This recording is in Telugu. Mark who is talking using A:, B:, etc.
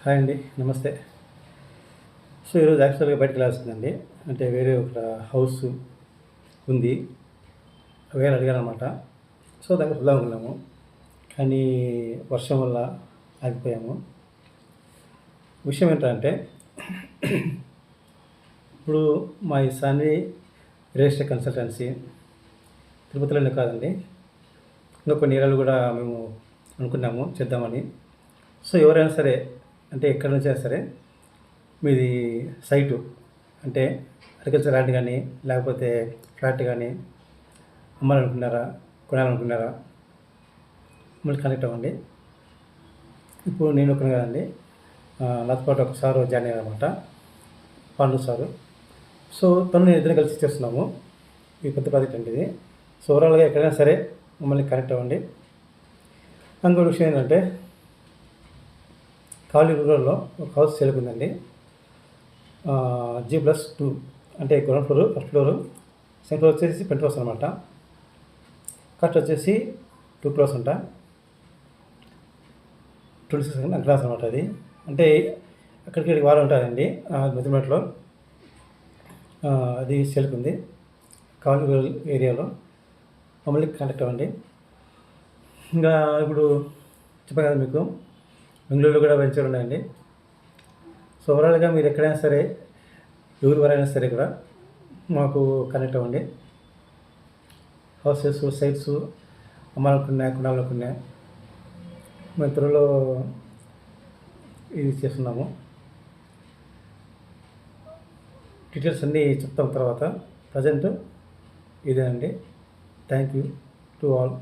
A: హాయ్ అండి. నమస్తే. సో, ఈరోజు యాక్చువల్‌గా బయటికెళ్ళాల్సిందండి. అంటే వేరే ఒక హౌస్ ఉంది. వేరే అడిగారనమాట. సో, దానికి వెళ్దామనుకున్నాము. కానీ వర్షం వల్ల ఆగిపోయాము. విషయం ఏంటంటే ఇప్పుడు మా ఈ సాన్వి రియల్ ఎస్టేట్ కన్సల్టెన్సీ తిరుపతిలోనే కాదండి. ఇంకా కొన్ని ఏరియాలు కూడా మేము అనుకున్నాము చేద్దామని. సో, ఎవరైనా సరే అంటే ఎక్కడి నుంచైనా సరే మీది సైటు అంటే అగ్రికల్చర్ ల్యాండ్ గానీ, లేకపోతే ఫ్లాట్ గానీ అమ్మాలనుకుంటున్నారా? కొనాలనుకుంటున్నారా? మమ్మల్ని కాంటాక్ట్ అవ్వండి. ఇప్పుడు నేను ఒక్కడినే కాదండి. నాతో పాటు ఒక సారు జాయిన్ అయ్యారనమాట. పాండు సారు. సో, తను నేను ఇద్దరం కలిసి చేస్తున్నాము. ఈ పెద్ద ప్రాజెక్ట్ అండి ఇది. సో, ఓవరాల్‌గా ఎక్కడైనా సరే మమ్మల్ని కనెక్ట్ అవ్వండి. ఇంకో విషయం ఏంటంటే కావలి రూరల్‌లో ఒక హౌస్ సేల్‌కుందండి. G+2 అంటే ground floor, first floor, second floor వచ్చేసి పెంట్ హౌస్ అనమాట. కాస్ట్ వచ్చేసి 2 క్రోర్స్ అంట. 26 క్రాస్ అనమాట అది. అంటే అక్కడికి వారం ఉంటుందండి మెజర్మెంట్లో. అది సేల్‌కుంది. కావలి రూరల్ ఏరియాలో. మమ్మల్ని కాంటాక్ట్ అవ్వండి. ఇంకా ఇప్పుడు చెప్పాను కదా మీకు, బెంగుళూరులో కూడా వెంచర్ ఉన్నాయండి. సో, ఓవరాల్‌గా మీరు ఎక్కడైనా సరే, ఎవరి వారైనా సరే కూడా మాకు కనెక్ట్ అవ్వండి. హౌసెస్, సైట్స్ అమ్మాలనుకున్నా, కొనాలనుకున్నా మేము త్వరలో ఇది చేస్తున్నాము. డీటెయిల్స్ అన్నీ చెప్తాం తర్వాత. ప్రజెంట్ ఇదేనండి. Thank you to all.